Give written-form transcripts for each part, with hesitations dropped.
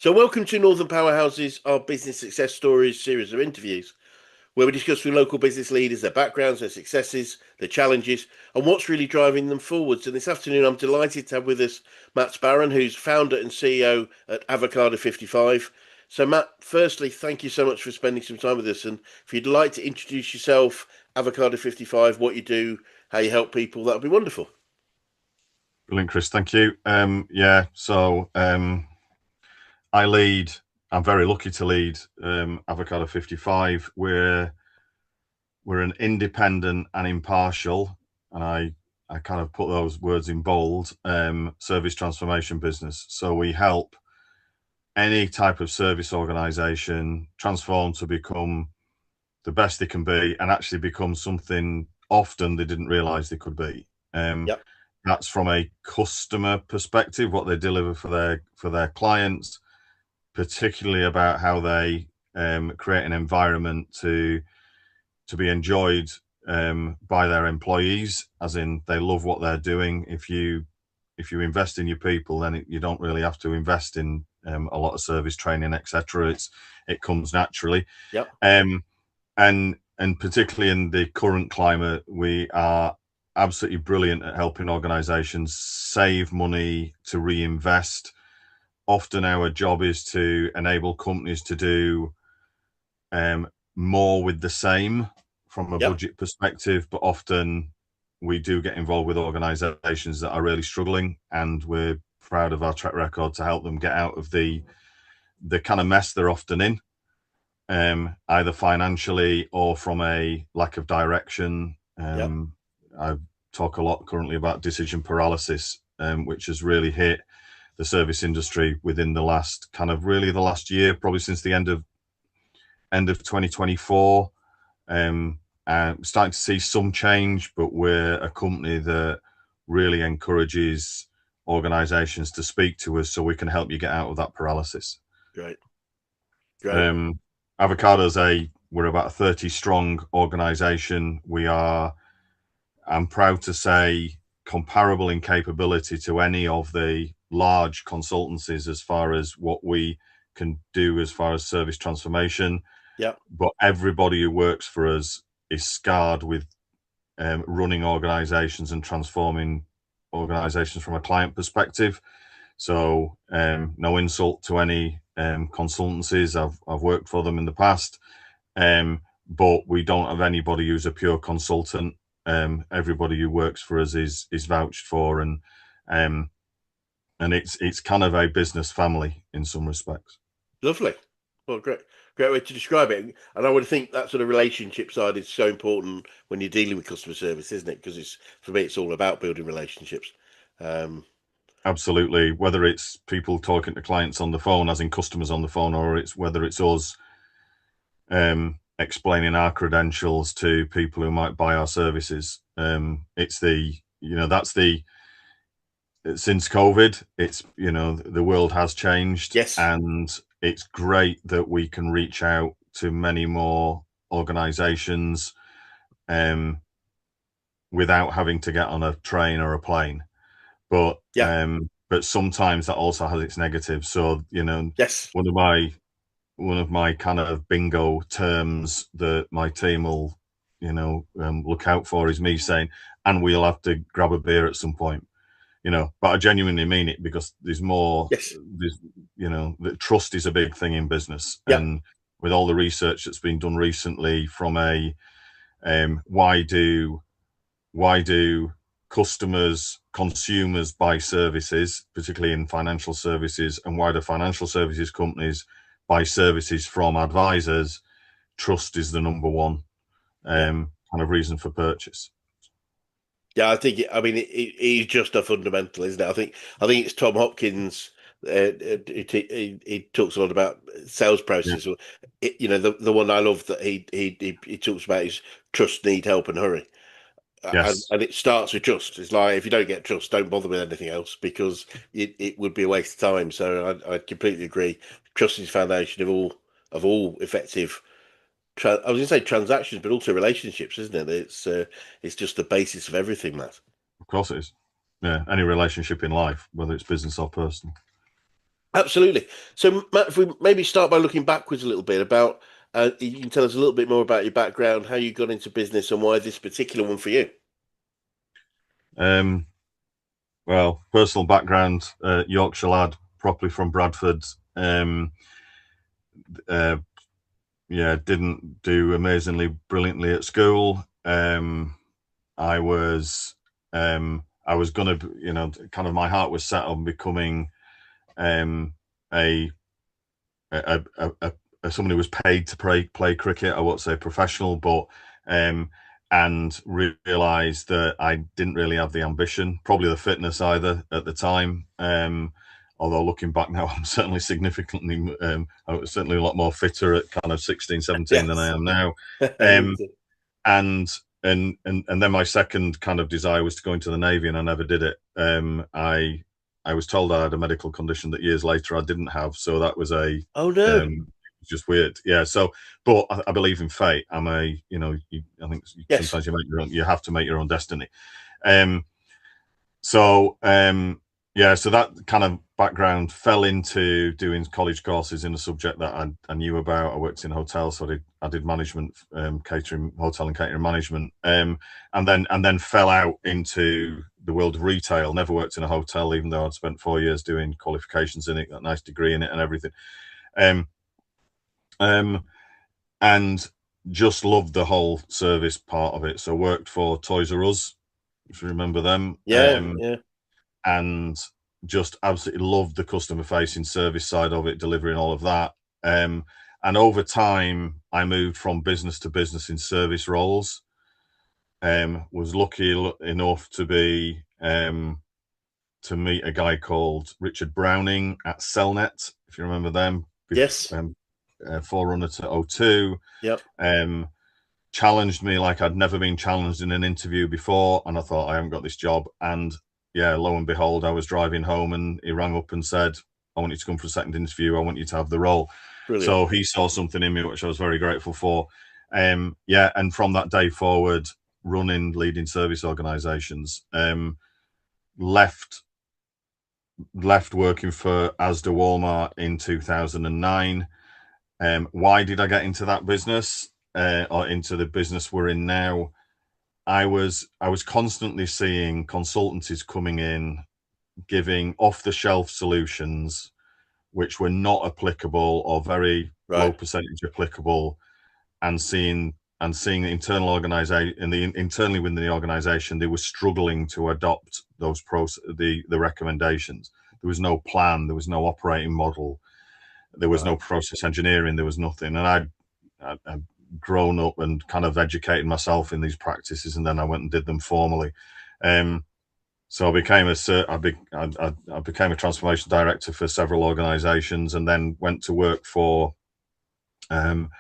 So, welcome to Northern Powerhouses, our business success stories series of interviews, where we discuss with local business leaders their backgrounds, their successes, their challenges, and what's really driving them forwards. And this afternoon, I'm delighted to have with us Matt Sparron, who's founder and CEO at Avocado55. So, Matt, firstly, thank you so much for spending some time with us. And if you'd like to introduce yourself, Avocado55, what you do, how you help people, that would be wonderful. Brilliant, Chris. Thank you. I lead, I'm very lucky to lead Avocado55. We're an independent and impartial, and I kind of put those words in bold, service transformation business. So we help any type of service organization transform to become the best they can be and actually become something often they didn't realize they could be. Yep. That's from a customer perspective, what they deliver for their clients, particularly about how they create an environment to be enjoyed by their employees, as in they love what they're doing. If you invest in your people, then you don't really have to invest in a lot of service training, etc. It comes naturally. Yep. And particularly in the current climate, we are absolutely brilliant at helping organizations save money to reinvest. Often our job is to enable companies to do more with the same from a Yep. budget perspective, but often we do get involved with organizations that are really struggling, and we're proud of our track record to help them get out of the kind of mess they're often in, either financially or from a lack of direction. Yep. I talk a lot currently about decision paralysis, which has really hit the service industry within the last the last year, probably since the end of 2024. Starting to see some change, but we're a company that really encourages organizations to speak to us so we can help you get out of that paralysis. Great. Great. We're about a 30 strong organization. I'm proud to say, comparable in capability to any of the large consultancies as far as what we can do as far as service transformation. Yep. But everybody who works for us is scarred with running organizations and transforming organizations from a client perspective. So no insult to any consultancies. I've worked for them in the past, but we don't have anybody who's a pure consultant. Everybody who works for us is vouched for, and it's kind of a business family in some respects. Lovely. Well, great way to describe it. And I would think that sort of relationship side is so important when you're dealing with customer service, isn't it? Because for me, it's all about building relationships. Um, Absolutely. Whether it's people talking to clients on the phone, as in customers on the phone, or whether it's us explaining our credentials to people who might buy our services. Since COVID, the world has changed, yes. and it's great that we can reach out to many more organizations without having to get on a train or a plane. But Yeah. sometimes that also has its negatives. So, Yes. one of my kind of bingo terms that my team will, look out for is me saying, and we'll have to grab a beer at some point, but I genuinely mean it, because Yes. the trust is a big thing in business. Yeah. And with all the research that's been done recently from why do consumers buy services, particularly in financial services, and why do financial services companies buy services from advisors? Trust is the number one Yeah. kind of reason for purchase. Yeah. It is just a fundamental, isn't it? I think it's Tom Hopkins. He talks a lot about sales Yeah. process. The one I love that he talks about is trust, need, help, and hurry. And, Yes. and it starts with trust. It's like, if you don't get trust, don't bother with anything else, because it would be a waste of time. So I completely agree. Trust is the foundation of all effective. I was going to say transactions, but also relationships, isn't it? It's just the basis of everything, Matt. Of course it is. Yeah. Any relationship in life, whether it's business or personal. Absolutely. So, Matt, if we maybe start by looking backwards a little bit about, you can tell us a little bit more about your background, how you got into business, and why this particular one for you. Um, well, personal background, Yorkshire lad, properly from Bradford. Uh, yeah, didn't do amazingly brilliantly at school. I was gonna, kind of my heart was set on becoming um, a, a someone who was paid to play cricket. I won't say professional, but um, and realised that I didn't really have the ambition, probably the fitness either at the time. Although looking back now, I'm certainly significantly, I was certainly a lot more fitter at kind of 16, 17 than I Yes. am now. Me Um, too. and and then my second kind of desire was to go into the Navy, and I never did it. I was told I had a medical condition that years later I didn't have, so that was Oh no. just weird. Yeah. So, but I believe in fate. I think Yes. sometimes you have to make your own destiny. Um, so yeah, so that kind of background fell into doing college courses in a subject that I knew about. I worked in hotels, so I did management, catering, hotel and catering management, and then fell out into the world of retail. Never worked in a hotel, even though I'd spent 4 years doing qualifications in it, got a nice degree in it, and everything. Um, um, and just loved the whole service part of it. So worked for Toys R Us, if you remember them. Yeah. Yeah. And just absolutely loved the customer facing service side of it, delivering all of that. And over time, I moved from business to business in service roles. Was lucky enough to be to meet a guy called Richard Browning at Cellnet, if you remember them, Yes. forerunner to O2. Yep. Um, Challenged me like I'd never been challenged in an interview before, and I thought I haven't got this job. And yeah, lo and behold, I was driving home, and he rang up and said, "I want you to come for a second interview. I want you to have the role." Brilliant. So he saw something in me, which I was very grateful for. Yeah, and from that day forward, running, leading service organisations. Left left working for Asda Walmart in 2009. Why did I get into that business, or into the business we're in now? I was constantly seeing consultancies coming in, giving off the shelf solutions which were not applicable or very low Right. percentage applicable, and seeing the internal organization and the internally within the organization, they were struggling to adopt the recommendations. There was no plan, there was no operating model, there was no Right. process engineering, there was nothing. And I'd grown up and kind of educated myself in these practices, and then I went and did them formally. So I became a transformation director for several organisations, and then um,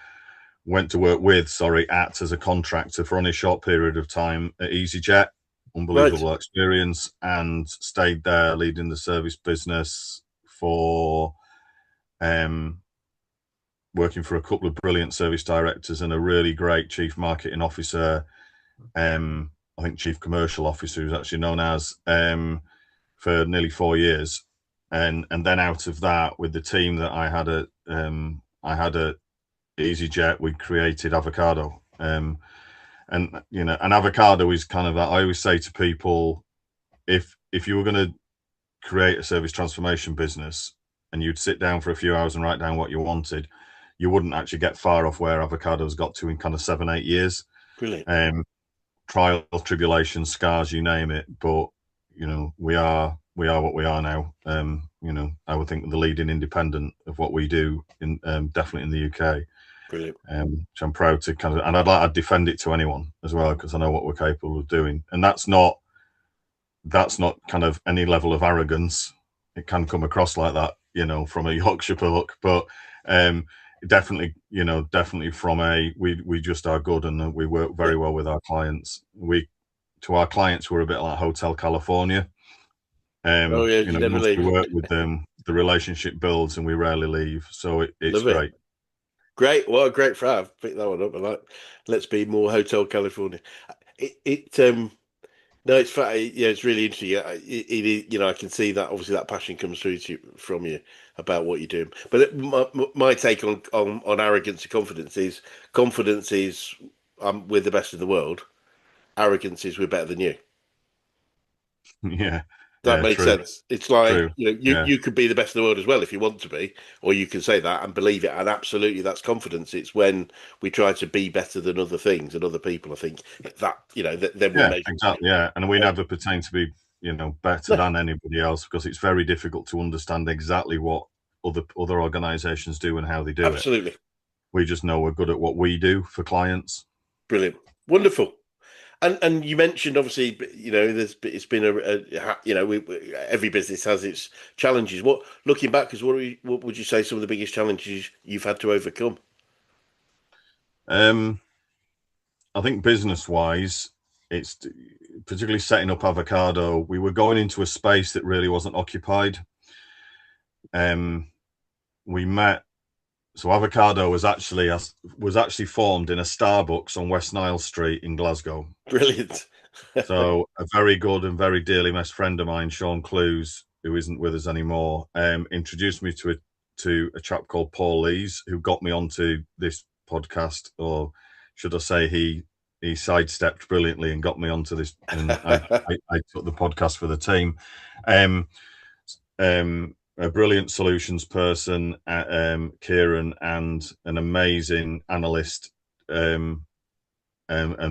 went to work with, sorry, at as a contractor for only a short period of time at EasyJet. Right. Unbelievable experience, and stayed there leading the service business for um, working for a couple of brilliant service directors and a really great chief marketing officer. I think chief commercial officer, who's actually known as, for nearly 4 years, and then out of that, with the team that I had at EasyJet, we created Avocado. And an avocado is kind of that. I always say to people, if you were going to create a service transformation business and you'd sit down for a few hours and write down what you wanted, you wouldn't actually get far off where Avocado's got to in kind of 7, 8 years. Brilliant. Um, Trial, tribulation, scars, you name it. But we are what we are now. I would think the leading independent of what we do in definitely in the UK. Brilliant. Which I'm proud to kind of, and I'd defend it to anyone as well, because I know what we're capable of doing, and that's not kind of any level of arrogance. It can come across like that, from a Yorkshire book, but definitely from we just are good, and we work Yeah. very well with our clients. To our clients, we're a bit like Hotel California. Oh yeah. You never Once we leave. work with them, the relationship builds, and we rarely leave. So it's Love it. great. Great. What a great phrase. Pick that one up. I like. Let's be more Hotel California. It No, it's yeah, it's really interesting. I can see that obviously that passion comes through from you about what you're doing. But my take on arrogance and confidence is we're the best in the world. Arrogance is we're better than you. Yeah, That yeah, makes true, sense. It's like, true. Yeah, you could be the best in the world as well if you want to be, or you can say that and believe it. And absolutely, that's confidence. It's when we try to be better than other things and other people. I think that, then we're yeah, measuring. exactly. Yeah, and we Uh, never pretend to be, better no, than anybody else because it's very difficult to understand exactly what other organisations do and how they do it. absolutely. We just know we're good at what we do for clients. Brilliant. Wonderful. And you mentioned obviously, it's been every business has its challenges. What looking back, because what would you say some of the biggest challenges you've had to overcome? Um, I think business-wise, it's particularly setting up Avocado. We were going into a space that really wasn't occupied. We met. So Avocado was actually formed in a Starbucks on West Nile Street in Glasgow. Brilliant. So a very good and very dearly missed friend of mine, Sean Clues, who isn't with us anymore, introduced me to a chap called Paul Lees, who got me onto this podcast, or should I say he sidestepped brilliantly and got me onto this, and I took the podcast for the team. Um, a brilliant solutions person, Kieran, and an amazing analyst, and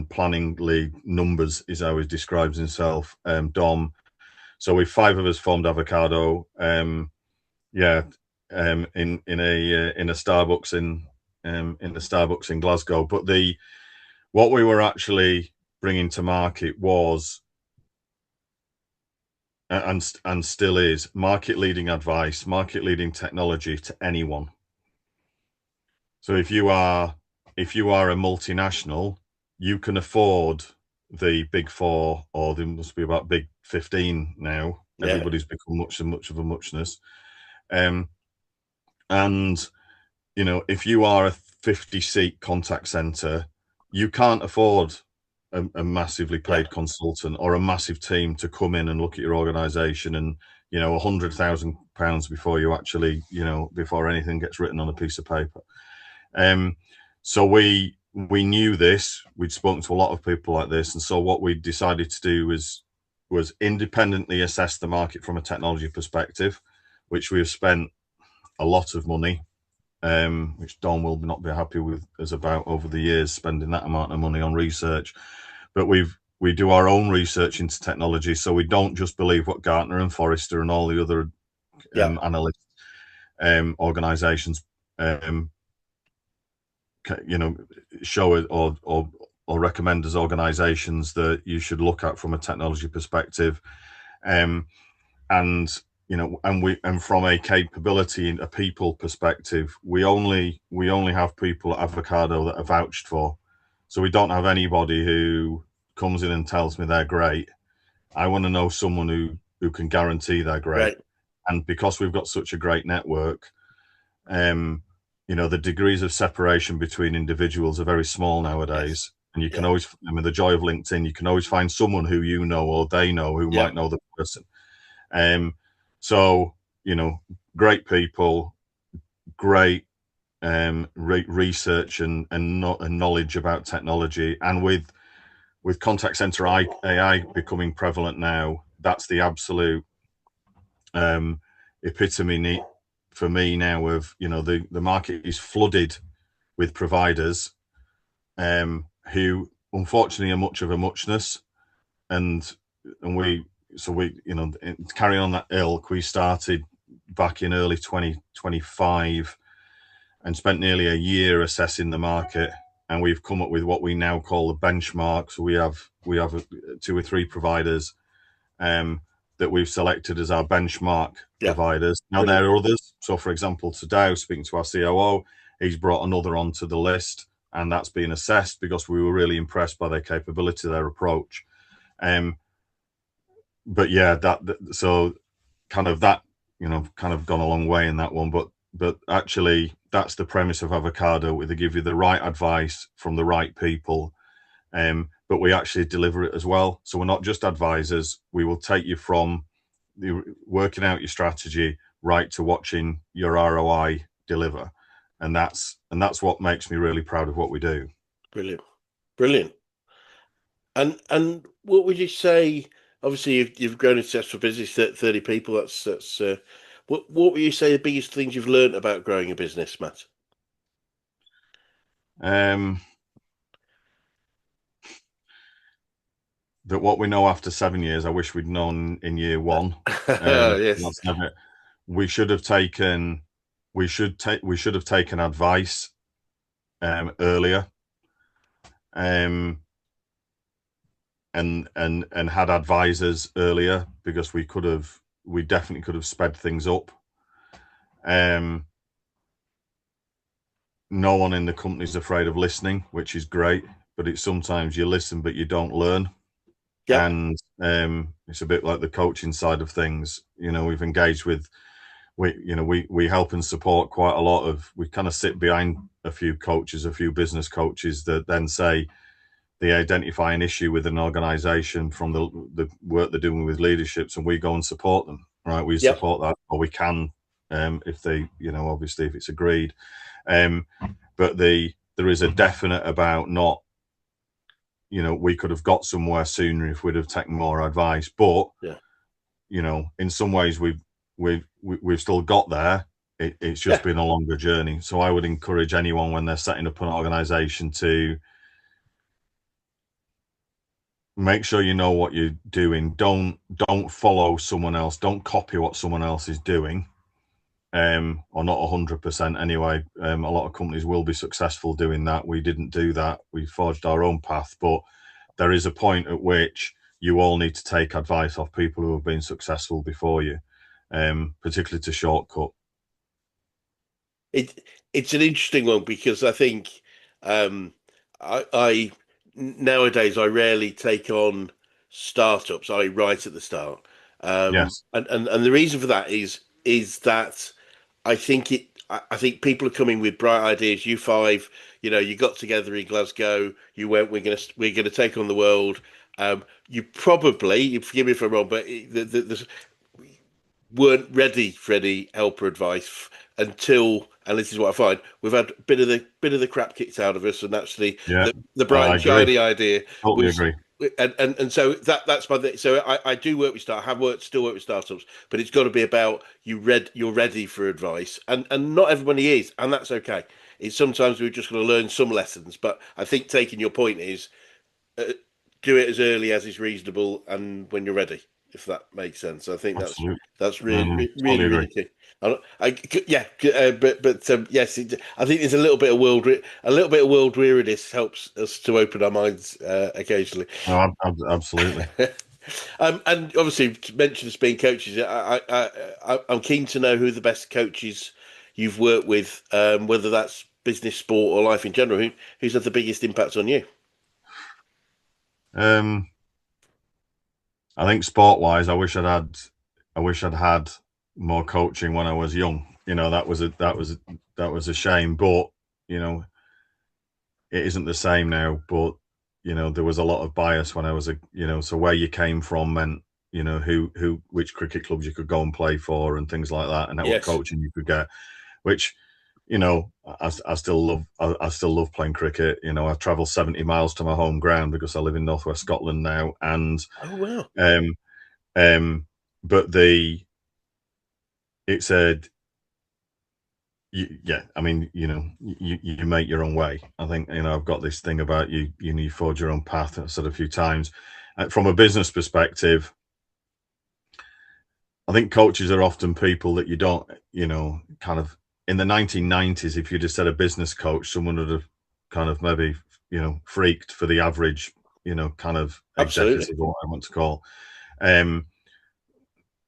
planning lead numbers is how he describes himself, Dom. So we five of us formed Avocado. Yeah, in a Starbucks in the Starbucks in Glasgow. But what we were actually bringing to market was, and still is, market leading advice, market leading technology to anyone. So if you are a multinational, you can afford the big four, or there must be about big 15 now. Yeah, Everybody's become much and much of a muchness. And if you are a 50-seat contact center, you can't afford a massively yeah, paid consultant or a massive team to come in and look at your organization and £100,000 before you actually, before anything gets written on a piece of paper. So we knew this. We'd spoken to a lot of people like this, and so what we decided to do was independently assess the market from a technology perspective, which we have spent a lot of money, which Don will not be happy with us about over the years, spending that amount of money on research. But we do our own research into technology, so we don't just believe what Gartner and Forrester and all the other yeah, analyst organizations show it or recommend as organizations that you should look at from a technology perspective. And and from a capability and a people perspective, we only have people at Avocado that are vouched for. So we don't have anybody who comes in and tells me they're great. I want to know someone who can guarantee they're great. right. And because we've got such a great network, the degrees of separation between individuals are very small Yes, nowadays. And you can yeah, always, the joy of LinkedIn, you can always find someone who or they know who yeah, might know the person. So, great people, great research and knowledge about technology. And with contact center AI becoming prevalent now, that's the absolute epitome for me now of, the market is flooded with providers who unfortunately are much of a muchness. And we carrying on that ilk, we started back in early 2025 and spent nearly a year assessing the market, and we've come up with what we now call the benchmark. So we have two or three providers that we've selected as our benchmark yeah. providers. Now Brilliant. there are others. So for example, today I was speaking to our COO, he's brought another onto the list, and that's been assessed because we were really impressed by their capability, their approach. But yeah, so kind of that, kind of gone a long way in that one. But actually, that's the premise of Avocado, where they give you the right advice from the right people. but we actually deliver it as well. So we're not just advisors. We will take you from working out your strategy right to watching your ROI deliver. And that's what makes me really proud of what we do. Brilliant, brilliant. And what would you say? Obviously, you've grown a successful business, 30 people. That's what would you say the biggest things you've learned about growing a business, Matt? Um, that what we know after 7 years, I wish we'd known in year one. Yes. That's never. We should have taken. We should have taken advice earlier. And had advisors earlier, because we definitely could have sped things up. No one in the company is afraid of listening, which is great, but it's sometimes you listen but you don't learn. Yep. And it's a bit like the coaching side of things. We've engaged with we help and support quite a lot of. We kind of sit behind a few business coaches that then say they identify an issue with an organization from the work they're doing with leaderships, and we go and support them. Right, we Yep. support that, or we can, if they, obviously if it's agreed. But there is a definite about not, we could have got somewhere sooner if we'd have taken more advice. But Yeah. In some ways we've still got there. It's just Yeah. been a longer journey. So I would encourage anyone when they're setting up an organization to make sure you know what you're doing. Don't follow someone else. Don't copy what someone else is doing. Or not 100% anyway. A lot of companies will be successful doing that. We didn't do that. We forged our own path. But there is a point at which you all need to take advice off people who have been successful before you, particularly to shortcut. It's an interesting one because I think um, I nowadays I rarely take on startups. I write at the start, Yes. and the reason for that is that I think people are coming with bright ideas. You five, you got together in Glasgow. You went. We're gonna take on the world. You probably, you forgive me if I'm wrong, but the weren't ready for any help or advice until, and this is what I find, we've had a bit of the crap kicked out of us, and actually Yeah. the bright I and agree. shiny idea Totally was. agree. And so that's my thing. So I do work with start. I have worked still work with startups, but it's got to be about you're ready for advice, and not everybody is, and that's okay. It's sometimes we're just going to learn some lessons, but I think taking your point is uh, do it as early as is reasonable and when you're ready, if that makes sense. I think that's Absolutely. that's No, really no, really totally agree. really key. Yeah, but yes, I think there's a little bit of world weariness helps us to open our minds occasionally. No, absolutely. And obviously, to mention us being coaches, I'm keen to know who the best coaches you've worked with, whether that's business, sport, or life in general. Who's had the biggest impact on you? Um, I think sport-wise, I wish I'd had more coaching when I was young. That was a shame, but you know, it isn't the same now. But there was a lot of bias when I was so where you came from meant which cricket clubs you could go and play for and things like that, and what Yes. coaching you could get, which I still love. I still love playing cricket. I travel 70 miles to my home ground because I live in northwest Scotland now, and Oh wow. um, um, but it said, yeah, I mean, you make your own way. I think, I've got this thing about you forge your own path. I've said a few times. From a business perspective, I think coaches are often people that you don't, kind of in the 1990s, if you'd have said a business coach, someone would have kind of maybe, freaked for the average, kind of Absolutely. executive, or what I want to call. Um,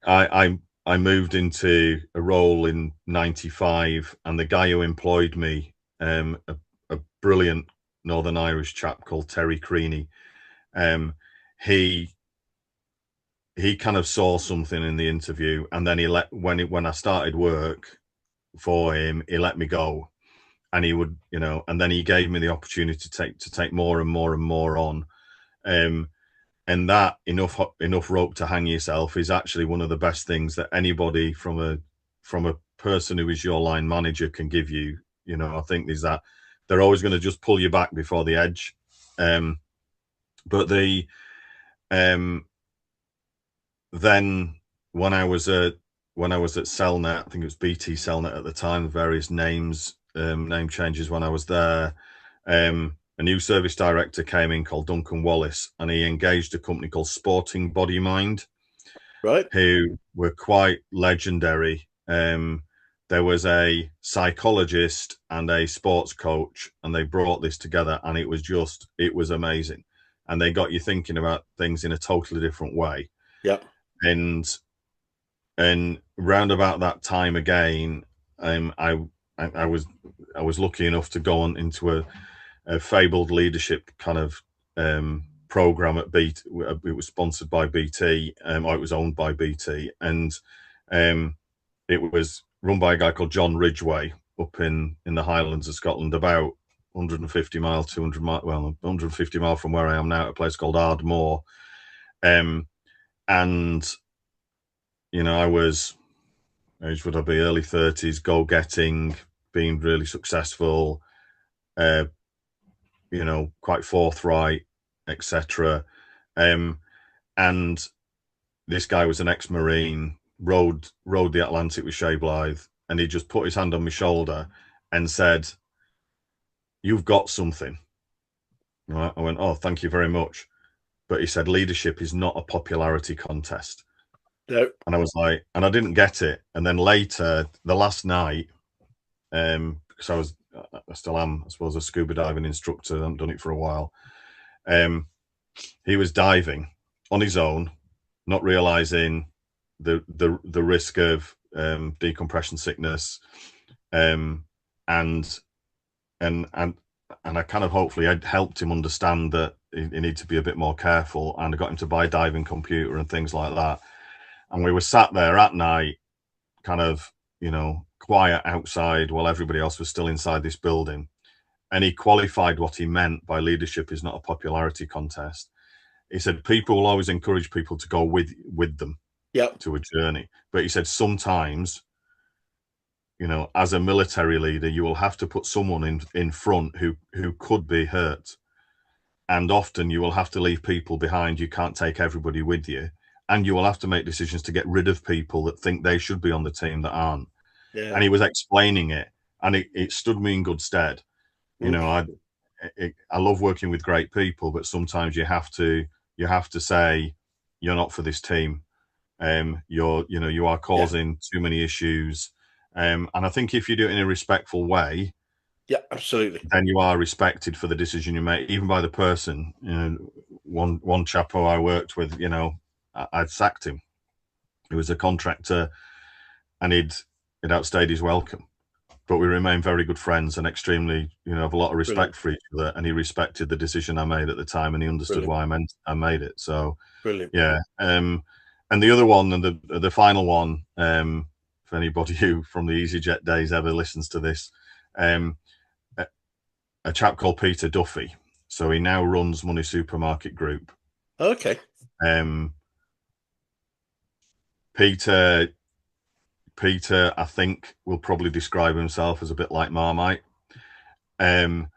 I moved into a role in '95, and the guy who employed me, a brilliant Northern Irish chap called Terry Creaney, um, he he kind of saw something in the interview, and then when I started work for him, he let me go, and he would, and then he gave me the opportunity to take more and more and more on. And that enough rope to hang yourself is actually one of the best things that anybody from a person who is your line manager can give you. You know, I think there's that they're always going to just pull you back before the edge. But then when I was at Cellnet, I think it was BT Cellnet at the time, various names, name changes when I was there. A new service director came in called Duncan Wallace, and he engaged a company called Sporting Body Mind, Right. who were quite legendary. There was a psychologist and a sports coach, and they brought this together, and it was amazing. And they got you thinking about things in a totally different way. Yeah. And round about that time again, I was lucky enough to go on into a fabled leadership kind of program at BT. It was sponsored by BT, or it was owned by BT, and it was run by a guy called John Ridgway up in the Highlands of Scotland, about 150 mile, 200 mile, well, 150 mile from where I am now, at a place called Ardmore. And you know, I was, age would I be, early 30s, go-getting, being really successful, you know, quite forthright, etc. And this guy was an ex-Marine, rode the Atlantic with Shea Blythe, and he just put his hand on my shoulder and said, "You've got something." Right? I went, "Oh, thank you very much." But he said, "Leadership is not a popularity contest." No. And I was like, and I didn't get it. And then later, the last night, because I still am, I suppose, a scuba diving instructor. I haven't done it for a while. He was diving on his own, not realizing the risk of decompression sickness, and I kind of hopefully I helped him understand that he needed to be a bit more careful, and I got him to buy a diving computer and things like that. And we were sat there at night, kind of, you know, quiet outside while everybody else was still inside this building. And he qualified what he meant by leadership is not a popularity contest. He said people will always encourage people to go with them to a journey. But he said sometimes, you know, as a military leader, you will have to put someone in front who could be hurt. And often you will have to leave people behind. You can't take everybody with you. And you will have to make decisions to get rid of people that think they should be on the team that aren't. Yeah. And he was explaining it, and it stood me in good stead. You know, I love working with great people, but sometimes you have to say you're not for this team. You are causing too many issues. And I think if you do it in a respectful way, yeah, absolutely, then you are respected for the decision you make, even by the person. You know, one chap who I worked with, you know, I'd sacked him. He was a contractor, and he'd outstayed his welcome. But we remain very good friends and extremely, you know, have a lot of respect for each other. And he respected the decision I made at the time, and he understood why I made it. So, brilliant. Yeah. And the other one, and the final one, for anybody who from the EasyJet days ever listens to this, a chap called Peter Duffy. So he now runs Money Supermarket Group. Okay. Peter, I think, will probably describe himself as a bit like Marmite. And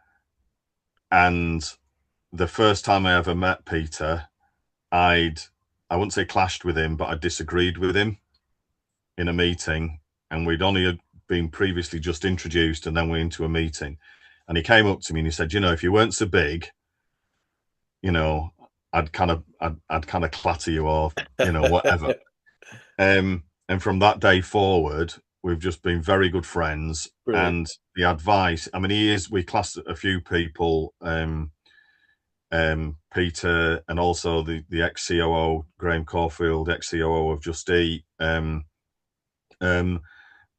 the first time I ever met Peter, I wouldn't say clashed with him, but I disagreed with him in a meeting, and we'd only been previously just introduced, and then we're into a meeting. And he came up to me and he said, "You know, if you weren't so big, you know, I'd kind of clatter you, or, you know, whatever." And from that day forward, we've just been very good friends. Brilliant. And the advice, I mean, we classed a few people, Peter, and also the ex-COO, Graham Caulfield, ex-COO of Just Eat,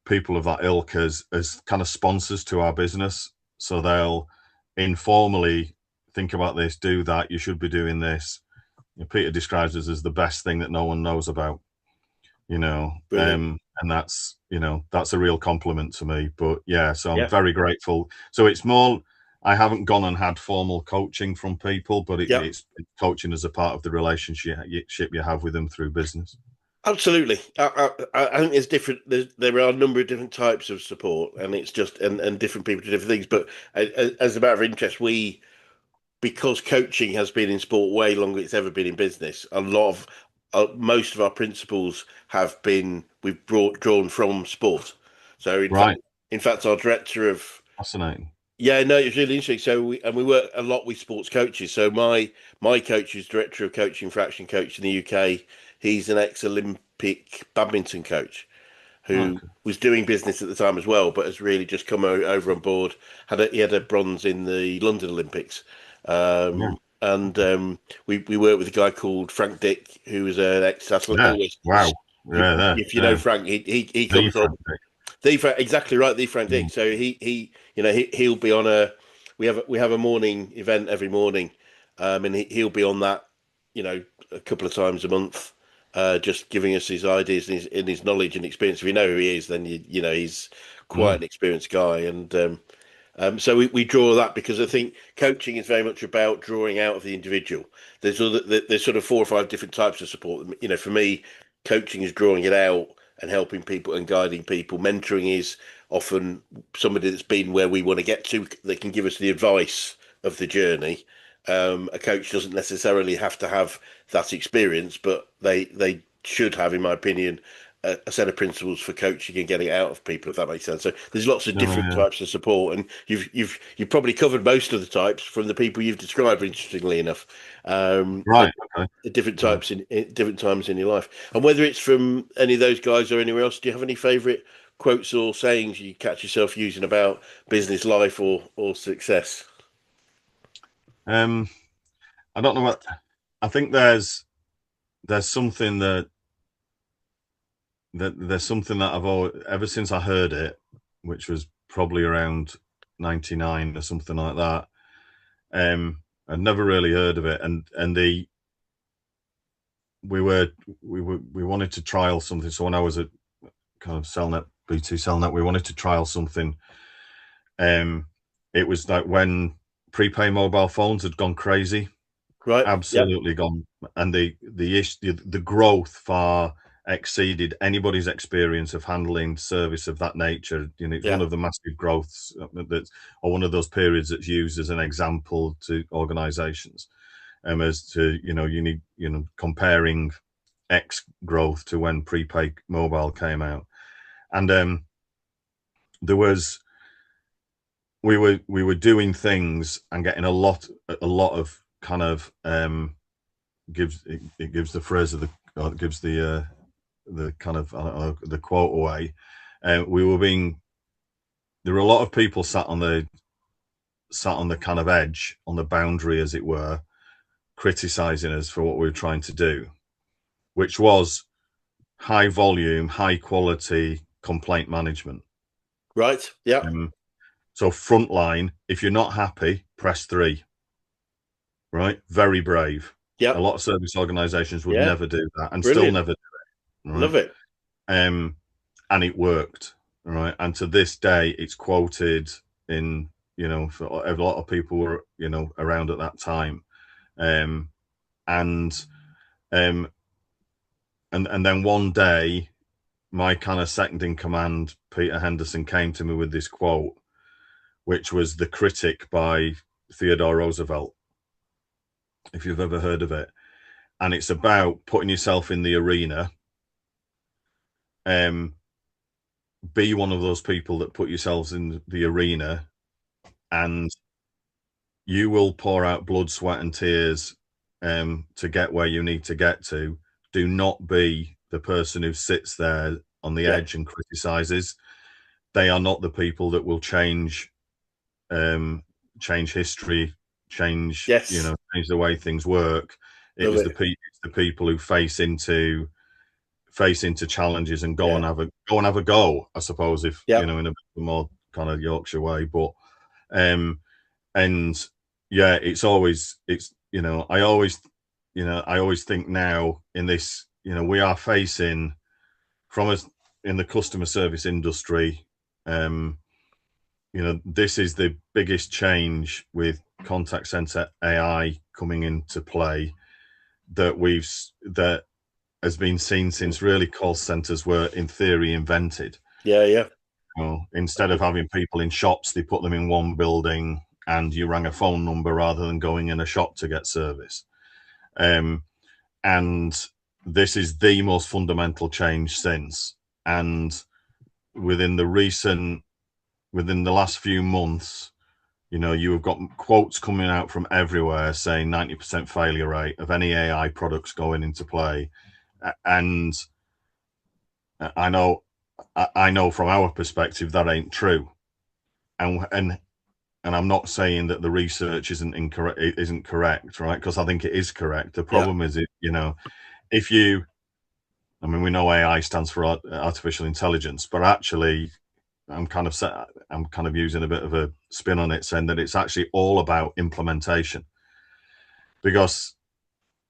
people of that ilk as kind of sponsors to our business. So they'll informally think about this, do that, you should be doing this. You know, Peter describes us as the best thing that no one knows about, you know, and that's, you know, that's a real compliment to me. But yeah, so I'm very grateful. So it's more, I haven't gone and had formal coaching from people, but Yeah. it's coaching as a part of the relationship you have with them through business. Absolutely. I think there's different. There are a number of different types of support, and it's just and different people do different things. But as a matter of interest, because coaching has been in sport way longer than it's ever been in business. A lot of most of our principles have been we've brought drawn from sport. So Right. in fact, our director of Fascinating. yeah, no, it's really interesting. So we work a lot with sports coaches. So my coach is director of coaching for Action Coach in the UK. He's an ex-Olympic badminton coach who Okay. was doing business at the time as well, but has really just come over on board. He had a bronze in the London Olympics, Yeah. and we worked with a guy called Frank Dick, who was an ex-athlete. Yeah. Always, Wow. Yeah. There. if you know Yeah. Frank, he The comes on frantic. exactly right, the Frank Mm. Dick. So he'll be on a we have a morning event every morning, and he'll be on that a couple of times a month, just giving us his ideas and his knowledge and experience. If you know who he is, then he's quite Mm. an experienced guy, and so we draw that because I think coaching is very much about drawing out of the individual. There's sort of four or five different types of support. For me, coaching is drawing it out and helping people and guiding people. Mentoring is often somebody that's been where we want to get to that can give us the advice of the journey. A coach doesn't necessarily have to have that experience, but they should have, in my opinion, a set of principles for coaching and getting it out of people, if that makes sense. So there's lots of No, different yeah. types of support, and you've probably covered most of the types from the people you've described. Interestingly enough, Right. Okay. at different Yeah. types in different times in your life, and whether it's from any of those guys or anywhere else, do you have any favourite quotes or sayings you catch yourself using about business, life, or success? Um, I don't know what. I think there's something that there's something that I've always, ever since I heard it, which was probably around 99 or something like that. I'd never really heard of it, and we were we wanted to trial something. So when I was at kind of Cellnet, B2 Cellnet, we wanted to trial something. Um, it was like when prepay mobile phones had gone crazy, Right? Yep. absolutely gone, and the growth far exceeded anybody's experience of handling service of that nature. It's one Yeah. of the massive growths that's, or one of those periods that's used as an example to organizations, as to you need comparing X growth to when prepaid mobile came out, and there was we were doing things and getting a lot of kind of it gives the phrase of the it gives the kind of I don't know, the quote away. We were being There were a lot of people sat on the kind of edge, on the boundary, as it were, criticizing us for what we were trying to do, which was high volume, high quality complaint management. Right? Yep. So frontline, if you're not happy, press 3. Right? Very brave. A Yep. lot of service organizations would Yeah. never do that, and still Brilliant. never do it. Right? Love it. Um, and it worked. Right? And to this day, it's quoted in for a lot of people were around at that time, um, and um, and then one day, my kind of second in command, Peter Henderson, came to me with this quote, which was The Critic by Theodore Roosevelt, if you've ever heard of it. And it's about putting yourself in the arena. Be one of those people that put yourselves in the arena, and you will pour out blood, sweat, and tears to get where you need to get to. Do not be the person who sits there on the Yeah. edge and criticizes. They are not the people that will change history, Yes. change the way things work. Love it. It's the people who face into challenges and Yeah. go and have a go, I suppose, if Yep. in a more kind of Yorkshire way. But and yeah, I always think now in this, we are facing from us in the customer service industry, this is the biggest change with contact center AI coming into play that has been seen since really call centers were in theory invented. Yeah, yeah. Instead of having people in shops, they put them in one building and you rang a phone number rather than going in a shop to get service. And this is the most fundamental change since. And within the last few months, you have got quotes coming out from everywhere saying 90% failure rate of any AI products going into play. And I know from our perspective that ain't true. And I'm not saying that the research isn't correct, right? Because I think it is correct. The problem is, if you, I mean, we know AI stands for artificial intelligence, but actually, I'm kind of using a bit of a spin on it, saying that it's actually all about implementation. Because,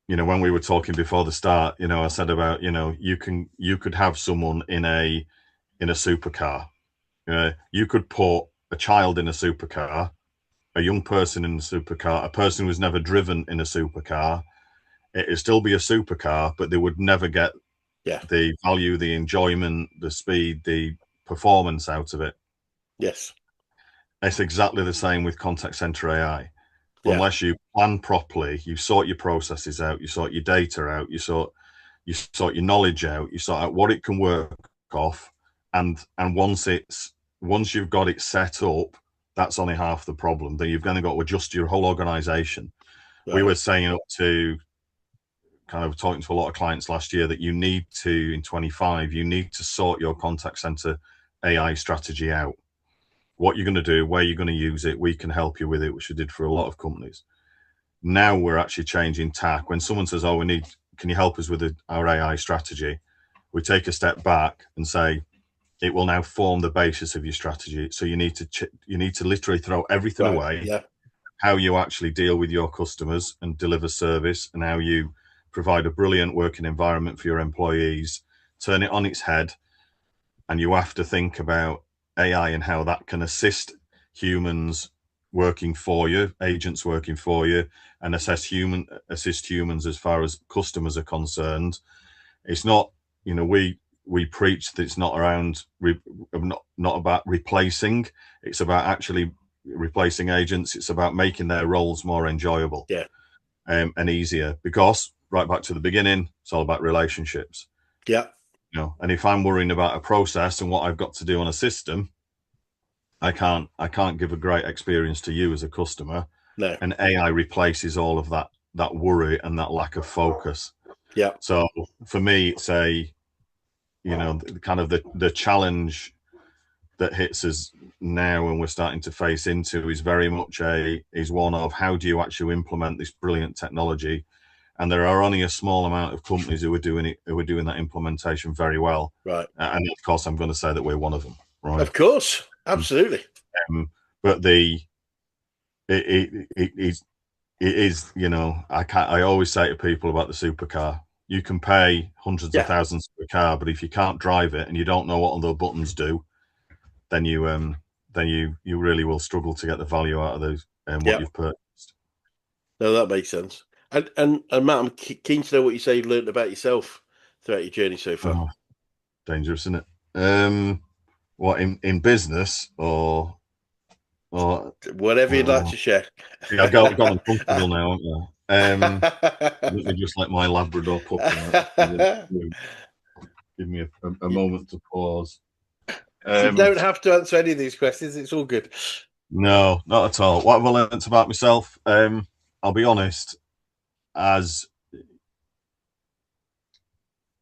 when we were talking before the start, I said about, you could have someone in a supercar. You could put a child in a supercar, a young person in a supercar, a person who's never driven in a supercar. It'd still be a supercar, but they would never get the value, the enjoyment, the speed, the performance out of it. Yes. It's exactly the same with contact center AI. Yeah. Unless you plan properly, you sort your processes out, you sort your data out, you sort your knowledge out, you sort out what it can work off, and once you've got it set up, that's only half the problem. Then you've got to adjust your whole organization. Right. We were saying up to kind of talking to a lot of clients last year that you need to, in 25, you need to sort your contact center AI strategy out. What you're going to do, where you're going to use it, we can help you with it, which we did for a lot of companies. Now we're actually changing tack. When someone says, "Oh, can you help us with our AI strategy?" We take a step back and say, it will now form the basis of your strategy. So you need to literally throw everything away. Yeah. How you actually deal with your customers and deliver service, and how you provide a brilliant working environment for your employees, turn it on its head, and you have to think about AI and how that can assist humans working for you, agents working for you, and assist humans as far as customers are concerned. It's not, we preach that it's not around not about replacing. It's about actually replacing agents. It's about making their roles more enjoyable, and easier. Because right back to the beginning, it's all about relationships. Yeah. And if I'm worrying about a process and what I've got to do on a system, I can't give a great experience to you as a customer. No. And AI replaces all of that worry and that lack of focus. Yeah. So for me, it's kind of the challenge that hits us now and we're starting to face into is very much is one of how do you actually implement this brilliant technology. And there are only a small amount of companies who are doing that implementation very well. Right. And of course, I'm going to say that we're one of them. Right. Of course. Absolutely. But it is, I always say to people about the supercar, you can pay hundreds of thousands for a car, but if you can't drive it and you don't know what all the buttons do, then you really will struggle to get the value out of those what you've purchased. No, that makes sense. And Matt, I'm keen to know what you say you've learned about yourself throughout your journey so far. Oh, dangerous, isn't it? What in business or whatever you'd like to share. Yeah, I've got uncomfortable now, haven't I? Let me just let my Labrador puppy give me a moment to pause. You don't have to answer any of these questions. It's all good. No, not at all. What have I learned about myself? I'll be honest, as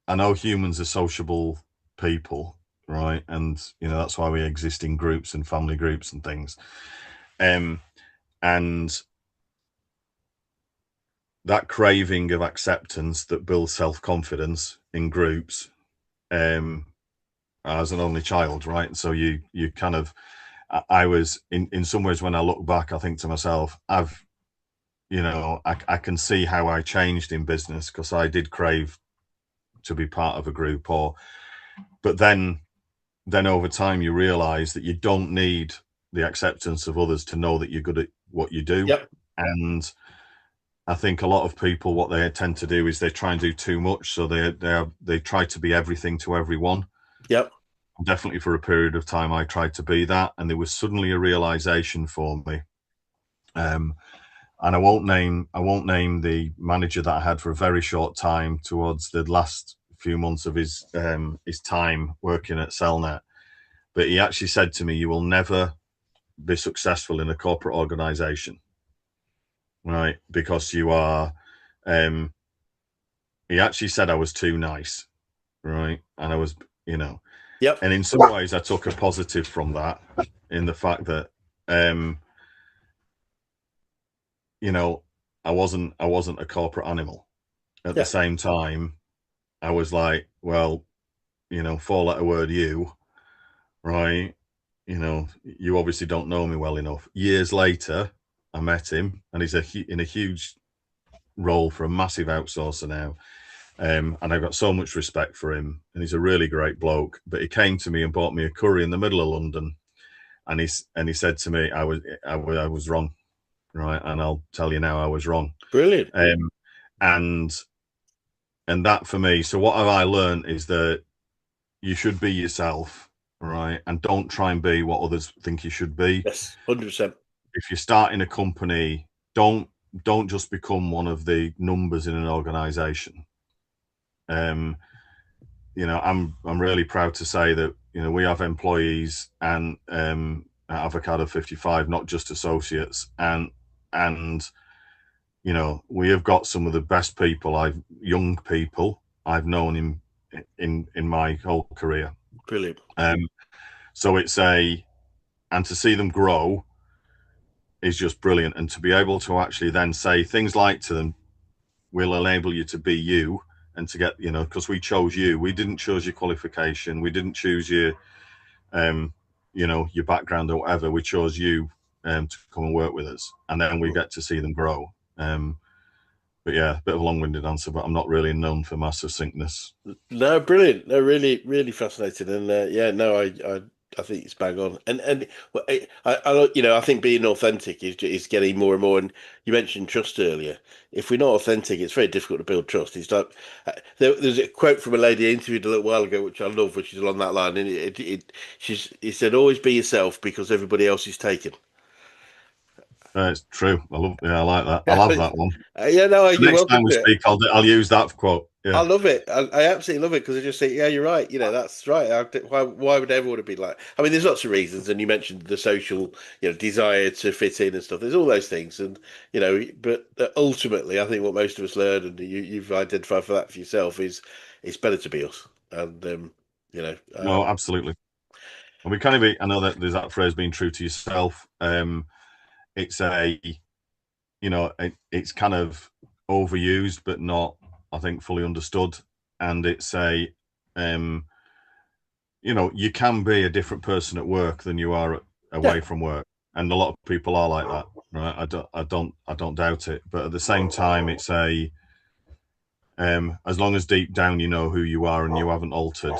I know humans are sociable people, right? And, that's why we exist in groups and family groups and things. And that craving of acceptance that builds self-confidence in groups, as an only child, right? So you kind of, I was in some ways, when I look back, I think to myself, I can see how I changed in business because I did crave to be part of a group, but then over time you realize that you don't need the acceptance of others to know that you're good at what you do. Yep. And I think a lot of people, what they tend to do is they try and do too much, so they try to be everything to everyone. Yep. Definitely for a period of time, I tried to be that, and there was suddenly a realization for me. And I won't name the manager that I had for a very short time towards the last few months of his time working at Cellnet. But he actually said to me, "You will never be successful in a corporate organization, right? Because you are." He actually said I was too nice, right? And I was, Yep. and in some ways I took a positive from that, in the fact that, I wasn't a corporate animal. At the Yeah. same time, I was like, well, 4-letter word you, right? You obviously don't know me well enough. Years later, I met him, and he's in a huge role for a massive outsourcer now. And I've got so much respect for him, and he's a really great bloke. But he came to me and bought me a curry in the middle of London, and he said to me, I was wrong, right? And I'll tell you now, I was wrong. Brilliant. And that for me. So what have I learned is that you should be yourself, right? And don't try and be what others think you should be. Yes. 100%. If you're starting a company, don't just become one of the numbers in an organization. I'm really proud to say that we have employees and at Avocado55, not just associates, and we have got some of the best people, young people I've known in my whole career. Brilliant. So and to see them grow is just brilliant, and to be able to actually then say things like to them, "We'll enable you to be you." And to get, because we chose you. We didn't choose your qualification. We didn't choose your, your background or whatever. We chose you to come and work with us. And then we get to see them grow. But yeah, a bit of a long-winded answer, but I'm not really known for my succinctness. No, brilliant. No, really, really fascinating. And yeah, no, I think it's bang on. And well, I think being authentic is getting more and more. And you mentioned trust earlier. If we're not authentic, it's very difficult to build trust. It's like there's a quote from a lady I interviewed a little while ago, which I love, which is along that line. And he said, "Always be yourself because everybody else is taken." It's true. I like that. I love that one. Yeah, no, The you're next time welcome we to it. speak, I'll use that quote. I Yeah. love it. I absolutely love it because I just think, yeah, you're right. That's right. Why would everyone want to be like? I mean, there's lots of reasons, and you mentioned the social, desire to fit in and stuff. There's all those things, and but ultimately, I think what most of us learn, and you've identified for that for yourself, is it's better to be us. And No, absolutely. And we kind of, I know that there's that phrase, being true to yourself. It's it's kind of overused, but not, I think, fully understood. And it's you can be a different person at work than you are yeah, away from work, and a lot of people are like that, right? I don't doubt it. But at the same time, it's as long as deep down you know who you are and you haven't altered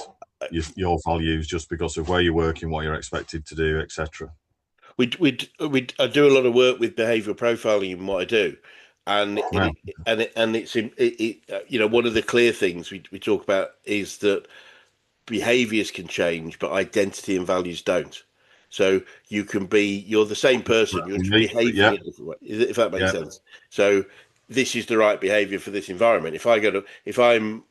your values just because of where you're working, what you're expected to do, etc. I do a lot of work with behavioural profiling in what I do, and Yeah, one of the clear things we talk about is that behaviors can change, but identity and values don't. So you're the same person, you're just unique, but behaving yeah, in a different way, if that makes yeah. sense. So this is the right behavior for this environment. If I'm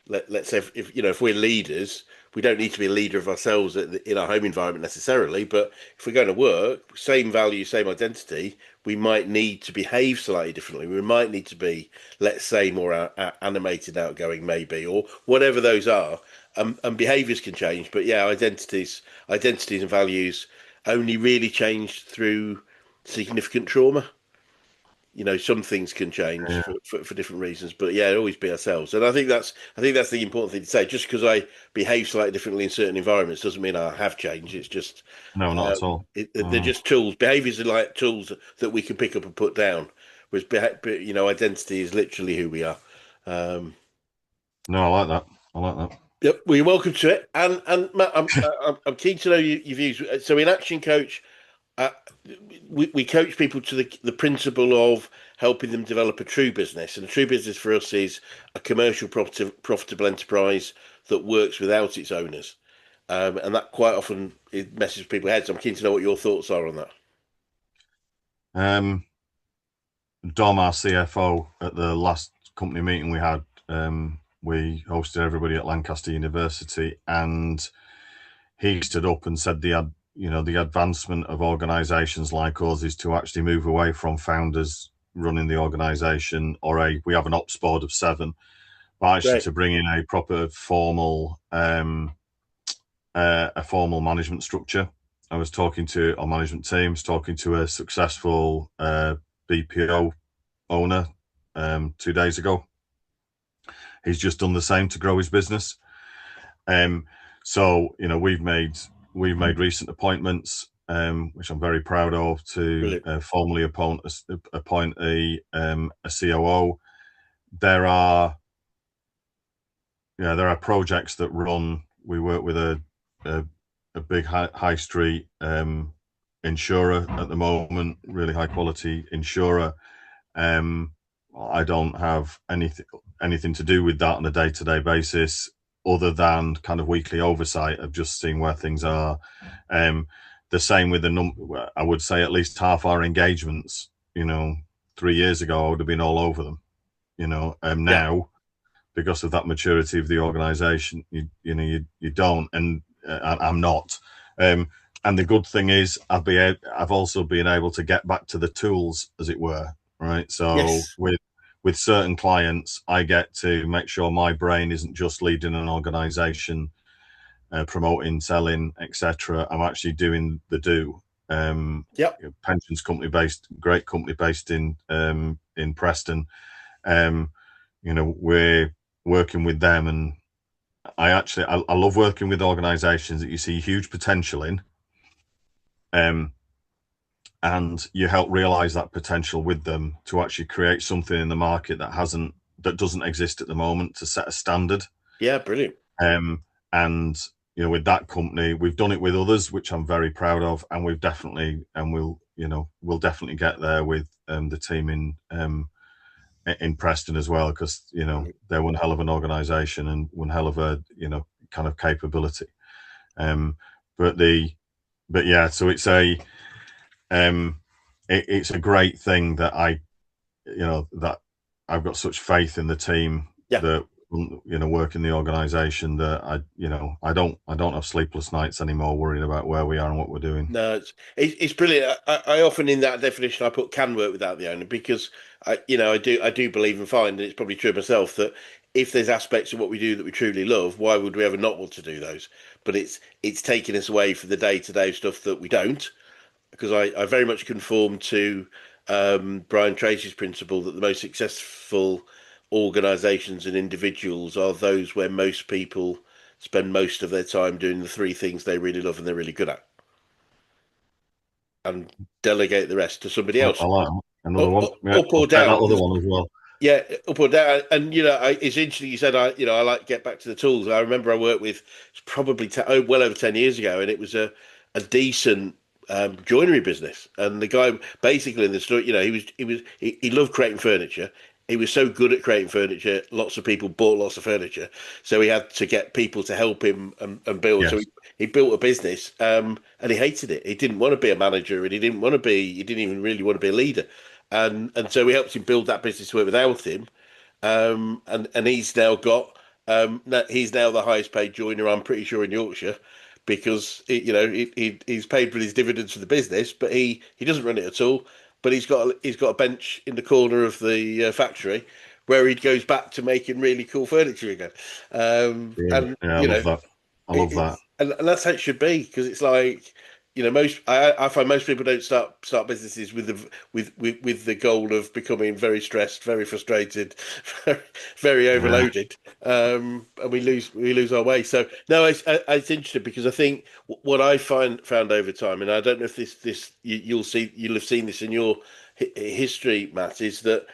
let's say if we're leaders, we don't need to be a leader of ourselves in our home environment necessarily, but if we're going to work, same value, same identity, we might need to behave slightly differently. We might need to be, let's say, more animated, outgoing, maybe, or whatever those are. And behaviors can change, but yeah, identities and values only really change through significant trauma. Some things can change Yeah. for different reasons, but yeah, always be ourselves. And I think that's the important thing to say. Just because I behave slightly differently in certain environments doesn't mean I have changed. It's just No, not at all. they're just tools. Behaviors are like tools that we can pick up and put down. Whereas identity is literally who we are. Um, No, I like that. I like that. Yep, well, you're welcome to it. And Matt, I'm keen to know your views. So in Action Coach, uh, we coach people to the principle of helping them develop a true business, and a true business for us is a commercial profitable enterprise that works without its owners, and that quite often it messes with people's heads. I'm keen to know what your thoughts are on that. Um, Dom, our CFO, at the last company meeting we had, we hosted everybody at Lancaster University, and he stood up and said the advancement of organisations like us is to actually move away from founders running the organisation, or we have an ops board of 7, but actually Great. to bring in a proper formal a formal management structure. I was talking to our management teams, talking to a successful BPO owner 2 days ago. He's just done the same to grow his business. So we've made recent appointments, which I'm very proud of, to Brilliant. formally appoint a COO. There are projects that run. We work with a, a big high street insurer at the moment, really high quality insurer. I don't have anything to do with that on a day-to-day basis, other than kind of weekly oversight of just seeing where things are. The same with the number. I would say at least half our engagements, 3 years ago, I would have been all over them. Yeah. Now, because of that maturity of the organization, you don't, and I'm not. And the good thing is, I've also been able to get back to the tools, as it were, right? So Yes. with certain clients, I get to make sure my brain isn't just leading an organization, promoting, selling, etc. I'm actually doing the do. Yep. Pensions company based, great company based in Preston. We're working with them, and I love working with organizations that you see huge potential in, um, and you help realize that potential with them to actually create something in the market that doesn't exist at the moment, to set a standard. Yeah. Brilliant. And with that company, we've done it with others, which I'm very proud of, and we'll definitely get there with the team in Preston as well, because Brilliant. they're one hell of an organisation and one hell of a kind of capability. Um, but yeah, so it's a great thing that that I've got such faith in the team Yeah. that work in the organisation, that I don't have sleepless nights anymore worrying about where we are and what we're doing. No, it's brilliant. I often in that definition I put can work without the owner, because I do believe and find, and it's probably true myself, that if there's aspects of what we do that we truly love, why would we ever not want to do those? But it's taking us away from the day-to-day stuff that we don't, because I very much conform to Brian Tracy's principle that the most successful organizations and individuals are those where most people spend most of their time doing the 3 things they really love and they're really good at, and delegate the rest to somebody I else, like another up, one. Yeah, up I'll or take that down. other 'Cause one as well. yeah, up or down. And it's interesting you said I like to get back to the tools. I remember I worked with, it's probably well over 10 years ago, and it was a decent joinery business. And the guy basically in the story, he loved creating furniture. He was so good at creating furniture, lots of people bought lots of furniture. So he had to get people to help him and build. So Yes. he built a business, and he hated it. He didn't want to be a manager, and he didn't even really want to be a leader. And so we helped him build that business to work without him. And he's now got he's now the highest paid joiner, I'm pretty sure, in Yorkshire, because he's paid for his dividends for the business, but he doesn't run it at all. But he's got a bench in the corner of the factory where he goes back to making really cool furniture again. Brilliant. And Yeah, I love that. I love that. and that's how it should be, because it's like, I find most people don't start businesses with the goal of becoming very stressed, very frustrated, very Yeah. overloaded, and we lose our way. So no, it's interesting, because I think what I found over time, and I don't know if you'll have seen this in your history, Matt, is that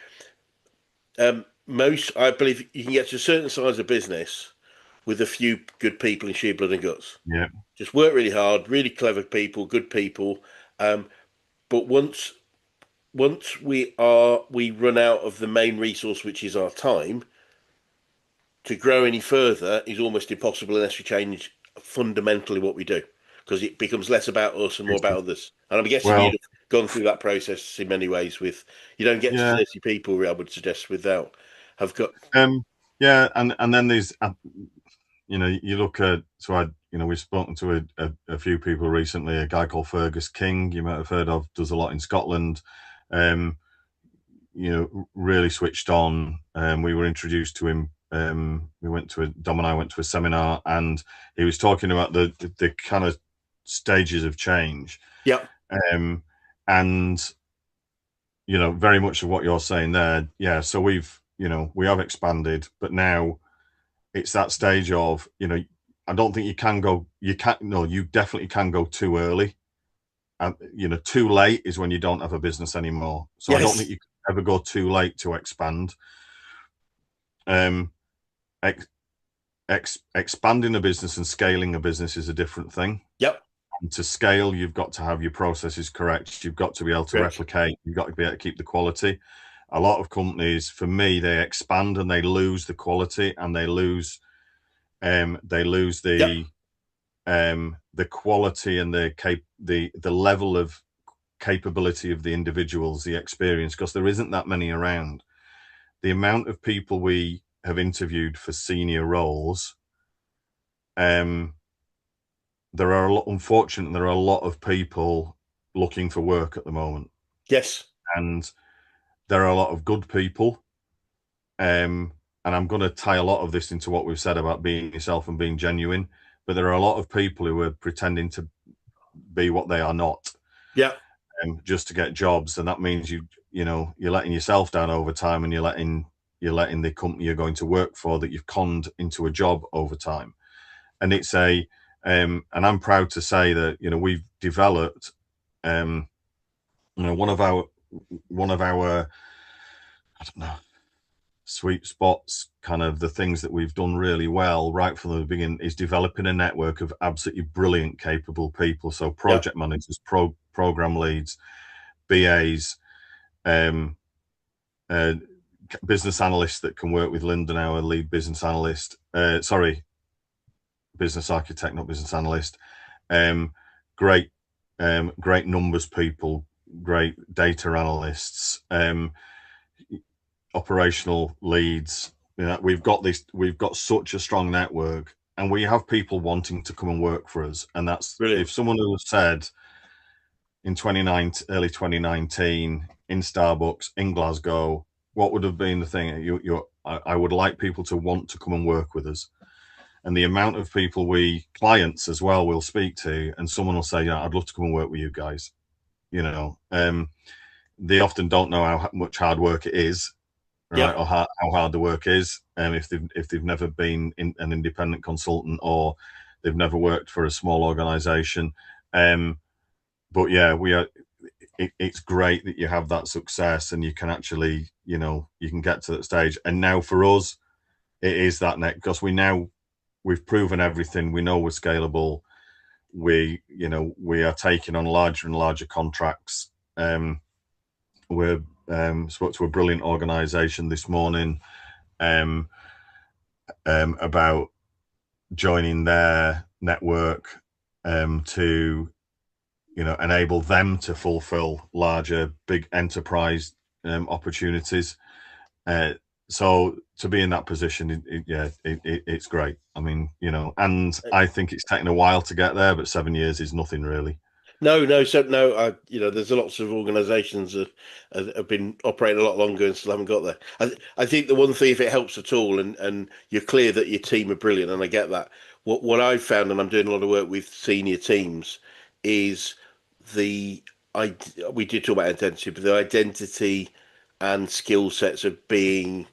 most, I believe, you can get to a certain size of business with a few good people in sheer blood and guts. Yeah. Just work really hard, really clever people, good people. Um, but once we run out of the main resource, which is our time, to grow any further is almost impossible unless we change fundamentally what we do, because it becomes less about us and more about others. And I'm guessing Well, you've gone through that process in many ways. With you don't get to yeah. 30 people, I would suggest, without have got. Um, yeah, and then there's you look at we've spoken to a few people recently. A guy called Fergus King, you might have heard of, does a lot in Scotland. Um, really switched on. We were introduced to him. Dom and I went to a seminar, and he was talking about the kind of stages of change. Yeah. And very much of what you're saying there. Yeah. So we have expanded, but now it's that stage of, I don't think you definitely can go too early. And, too late is when you don't have a business anymore. So I don't think Yes. you can ever go too late to expand. Um, Expanding a business and scaling a business is a different thing. Yep. And to scale, you've got to have your processes correct. You've got to be able to Correct. replicate. You've got to be able to keep the quality. A lot of companies, for me, they expand and they lose the quality, and they lose Yep. the quality and the level of capability of the individuals, the experience, because there isn't that many around. The amount of people we have interviewed for senior roles, unfortunately, there are a lot of people looking for work at the moment, Yes. and there are a lot of good people. And I'm going to tie a lot of this into what we've said about being yourself and being genuine. But there are a lot of people who are pretending to be what they are not, Yeah. just to get jobs, and that means you're letting yourself down over time, and you're letting the company you're going to work for that you've conned into a job over time. And and I'm proud to say that we've developed one of our I don't know, sweet spots, kind of the things that we've done really well right from the beginning, is developing a network of absolutely brilliant, capable people. So Yep. project managers, program leads, BAs, um, uh, business analysts that can work with Lyndon, our lead business analyst. Business architect, not business analyst. Um, great, great numbers people, great data analysts, operational leads. We've got such a strong network, and we have people wanting to come and work for us. And that's, Brilliant. if someone who said in early 2019 in Starbucks in Glasgow, what would have been the thing? I would like people to want to come and work with us. And the amount of people clients as well, will speak to, and someone will say, yeah, I'd love to come and work with you guys. They often don't know how much hard work it is, right? Yep. Or how hard the work is. If they've never been an independent consultant, or they've never worked for a small organization. But yeah, it's great that you have that success, and you can actually, you can get to that stage. And now for us, it is that next, because we've proven everything. We know we're scalable. We are taking on larger and larger contracts. We're spoke to a brilliant organization this morning about joining their network to enable them to fulfill larger, big enterprise opportunities. So to be in that position, it's great. I mean, and I think it's taken a while to get there, but 7 years is nothing really. No, no, so no. There's lots of organisations that have been operating a lot longer and still haven't got there. I think the one thing, if it helps at all, and you're clear that your team are brilliant, and I get that. What I've found, and I'm doing a lot of work with senior teams, is the I we did talk about identity, but the identity and skill sets of being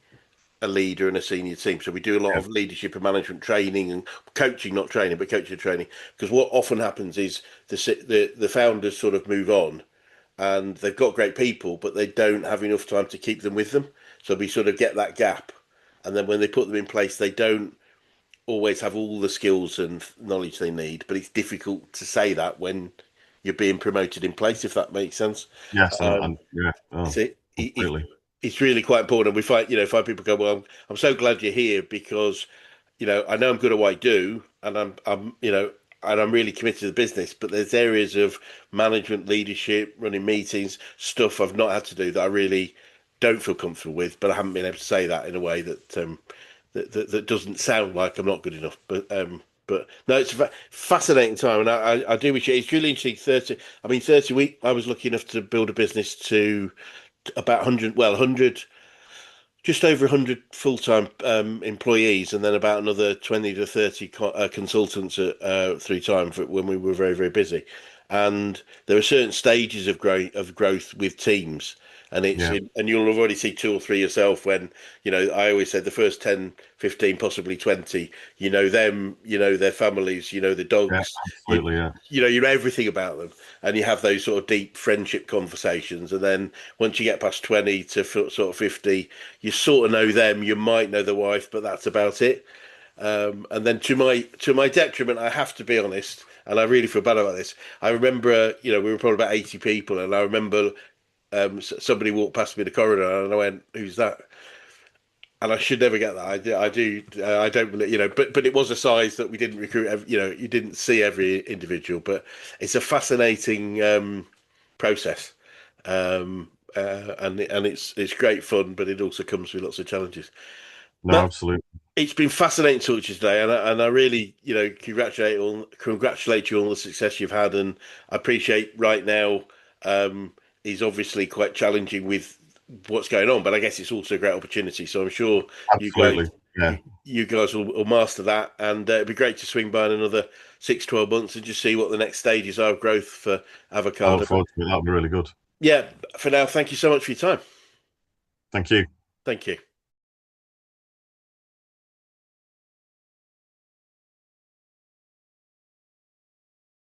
a leader and a senior team. So we do a lot Yeah, of leadership and management training and coaching, not training, but coaching and training. Because what often happens is the founders sort of move on, and they've got great people, but they don't have enough time to keep them with them. So we sort of get that gap, and then when they put them in place, they don't. always have all the skills and knowledge they need, but it's difficult to say that when you're being promoted in place, if that makes sense. Yes, Um, yeah, oh, so completely. it's really quite important. We find, find people go, well, I'm so glad you're here because, I know I'm good at what I do, and and I'm really committed to the business. But there's areas of management, leadership, running meetings, stuff I've not had to do that I really don't feel comfortable with. But I haven't been able to say that in a way that that doesn't sound like I'm not good enough. But no, it's a fascinating time, and I do wish it's really interesting. 30 week. I was lucky enough to build a business to about 100, well, 100, just over 100 full-time employees, and then about another 20 to 30 consultants through time for when we were very, very busy. And there are certain stages of growth with teams. And Yeah, and you'll already see two or three yourself when, I always said the first 10, 15, possibly 20, you know them, you know their families, you know the yeah, dogs, absolutely, yeah. you know everything about them, and you have those sort of deep friendship conversations. And then once you get past 20 to sort of 50, you sort of know them. You might know the wife, but that's about it. And then to my detriment, I have to be honest, and I really feel bad about this. I remember, we were probably about 80 people, and I remember somebody walked past me in the corridor, and I went, "Who's that?" And I should never get that. I don't believe, but it was a size that we didn't recruit. You didn't see every individual, but it's a fascinating process, and it's great fun, but it also comes with lots of challenges. No, But absolutely. it's been fascinating to talk to you today, and I really, congratulate you on the success you've had, and I appreciate right now is obviously quite challenging with what's going on, but I guess it's also a great opportunity. So I'm sure you guys, Absolutely. Yeah. you guys will master that, and it'd be great to swing by in another 6, 12 months and just see what the next stages are of growth for I look avocado. But forward to it. That'll be really good. yeah, for now, thank you so much for your time. Thank you. Thank you.